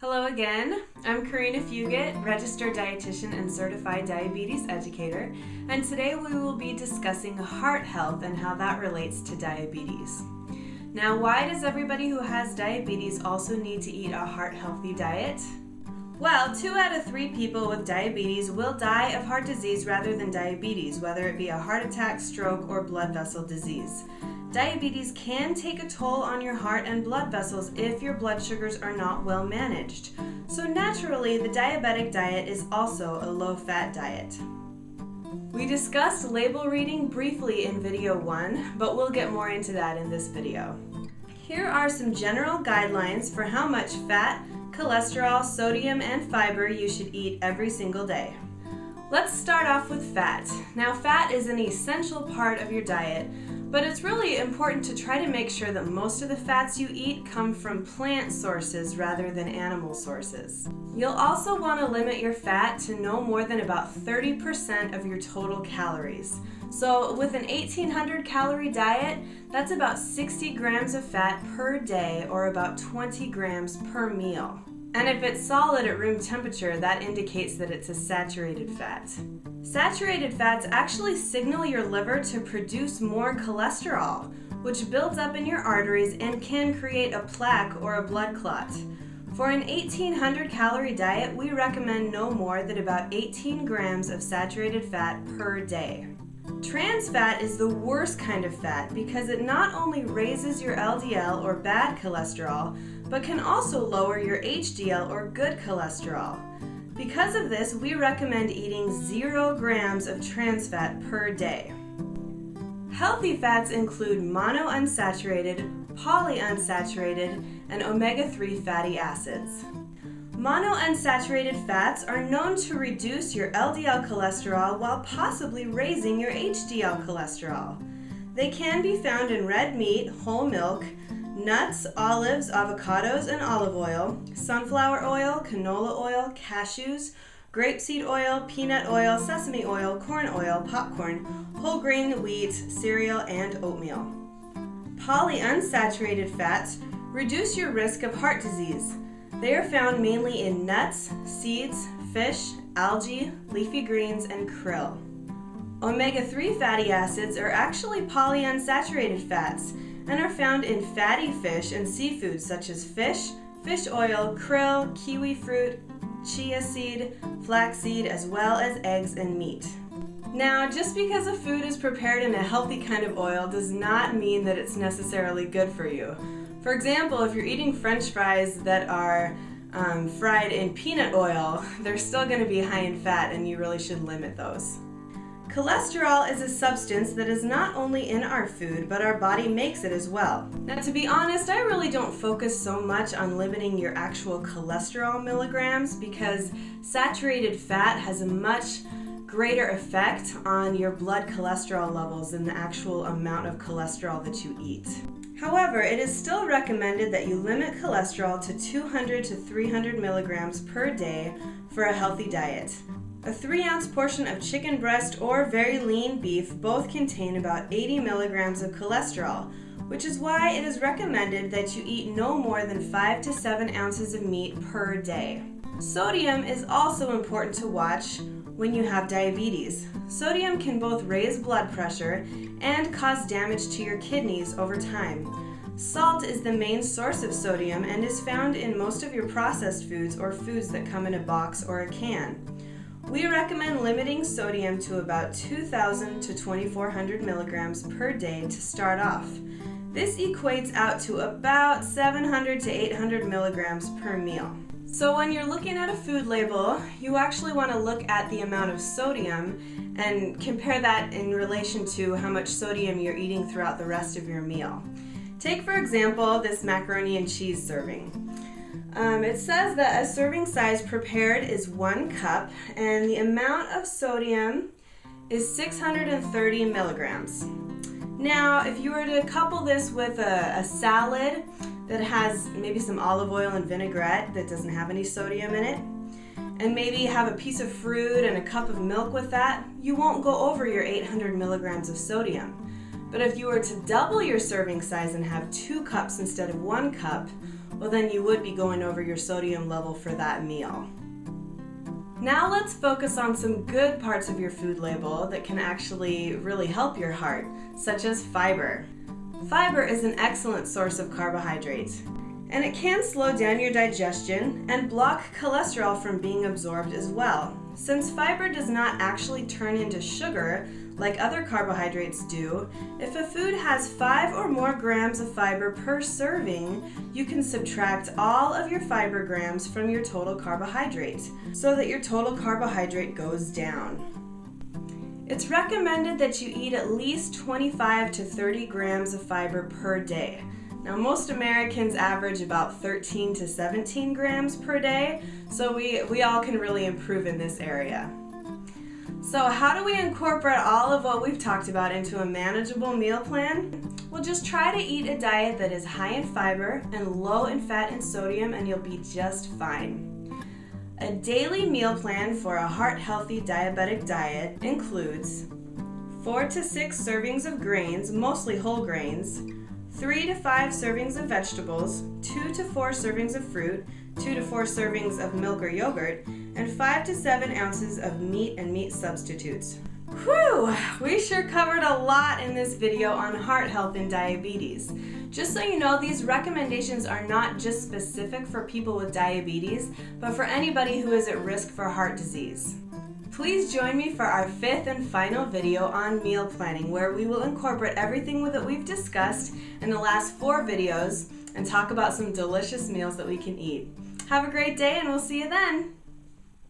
Hello again, I'm Karina Fugett, registered dietitian and certified diabetes educator, and today we will be discussing heart health and how that relates to diabetes. Now, why does everybody who has diabetes also need to eat a heart-healthy diet? Well, 2 out of 3 people with diabetes will die of heart disease rather than diabetes, whether it be a heart attack, stroke, or blood vessel disease. Diabetes can take a toll on your heart and blood vessels if your blood sugars are not well managed. So naturally, the diabetic diet is also a low-fat diet. We discussed label reading briefly in video 1, but we'll get more into that in this video. Here are some general guidelines for how much fat, cholesterol, sodium, and fiber you should eat every single day. Let's start off with fat. Now, fat is an essential part of your diet, but it's really important to try to make sure that most of the fats you eat come from plant sources rather than animal sources. You'll also want to limit your fat to no more than about 30% of your total calories. So with an 1800 calorie diet, that's about 60 grams of fat per day or about 20 grams per meal. And if it's solid at room temperature, that indicates that it's a saturated fat. Saturated fats actually signal your liver to produce more cholesterol, which builds up in your arteries and can create a plaque or a blood clot. For an 1800 calorie diet, we recommend no more than about 18 grams of saturated fat per day. Trans fat is the worst kind of fat because it not only raises your LDL or bad cholesterol, but can also lower your HDL or good cholesterol. Because of this, we recommend eating 0 grams of trans fat per day. Healthy fats include monounsaturated, polyunsaturated, and omega-3 fatty acids. Monounsaturated fats are known to reduce your LDL cholesterol while possibly raising your HDL cholesterol. They can be found in red meat, whole milk, nuts, olives, avocados, and olive oil, sunflower oil, canola oil, cashews, grapeseed oil, peanut oil, sesame oil, corn oil, popcorn, whole grain wheat, cereal, and oatmeal. Polyunsaturated fats reduce your risk of heart disease. They are found mainly in nuts, seeds, fish, algae, leafy greens, and krill. Omega-3 fatty acids are actually polyunsaturated fats and are found in fatty fish and seafood such as fish, fish oil, krill, kiwi fruit, chia seed, flaxseed, as well as eggs and meat. Now, just because a food is prepared in a healthy kind of oil does not mean that it's necessarily good for you. For example, if you're eating French fries that are fried in peanut oil, they're still going to be high in fat and you really should limit those. Cholesterol is a substance that is not only in our food, but our body makes it as well. Now, to be honest, I really don't focus so much on limiting your actual cholesterol milligrams because saturated fat has a much greater effect on your blood cholesterol levels than the actual amount of cholesterol that you eat. However, it is still recommended that you limit cholesterol to 200 to 300 milligrams per day for a healthy diet. A 3-ounce portion of chicken breast or very lean beef both contain about 80 milligrams of cholesterol, which is why it is recommended that you eat no more than 5 to 7 ounces of meat per day. Sodium is also important to watch when you have diabetes. Sodium can both raise blood pressure and cause damage to your kidneys over time. Salt is the main source of sodium and is found in most of your processed foods or foods that come in a box or a can. We recommend limiting sodium to about 2,000 to 2,400 milligrams per day to start off. This equates out to about 700 to 800 milligrams per meal. So when you're looking at a food label, you actually want to look at the amount of sodium and compare that in relation to how much sodium you're eating throughout the rest of your meal. Take, for example, this macaroni and cheese serving. It says that a serving size prepared is 1 cup, and the amount of sodium is 630 milligrams. Now, if you were to couple this with a salad that has maybe some olive oil and vinaigrette that doesn't have any sodium in it, and maybe have a piece of fruit and a cup of milk with that, you won't go over your 800 milligrams of sodium. But if you were to double your serving size and have 2 cups instead of 1 cup, well then you would be going over your sodium level for that meal. Now let's focus on some good parts of your food label that can actually really help your heart, such as fiber. Fiber is an excellent source of carbohydrates, and it can slow down your digestion and block cholesterol from being absorbed as well. Since fiber does not actually turn into sugar like other carbohydrates do, if a food has 5 or more grams of fiber per serving, you can subtract all of your fiber grams from your total carbohydrate so that your total carbohydrate goes down. It's recommended that you eat at least 25 to 30 grams of fiber per day. Now, most Americans average about 13 to 17 grams per day, so we all can really improve in this area. So how do we incorporate all of what we've talked about into a manageable meal plan? Well, just try to eat a diet that is high in fiber and low in fat and sodium, and you'll be just fine. A daily meal plan for a heart-healthy diabetic diet includes 4 to 6 servings of grains, mostly whole grains, 3 to 5 servings of vegetables, 2 to 4 servings of fruit, 2 to 4 servings of milk or yogurt, and 5 to 7 ounces of meat and meat substitutes. Whew! We sure covered a lot in this video on heart health and diabetes. Just so you know, these recommendations are not just specific for people with diabetes, but for anybody who is at risk for heart disease. Please join me for our 5th and final video on meal planning, where we will incorporate everything that we've discussed in the last 4 videos and talk about some delicious meals that we can eat. Have a great day, and we'll see you then.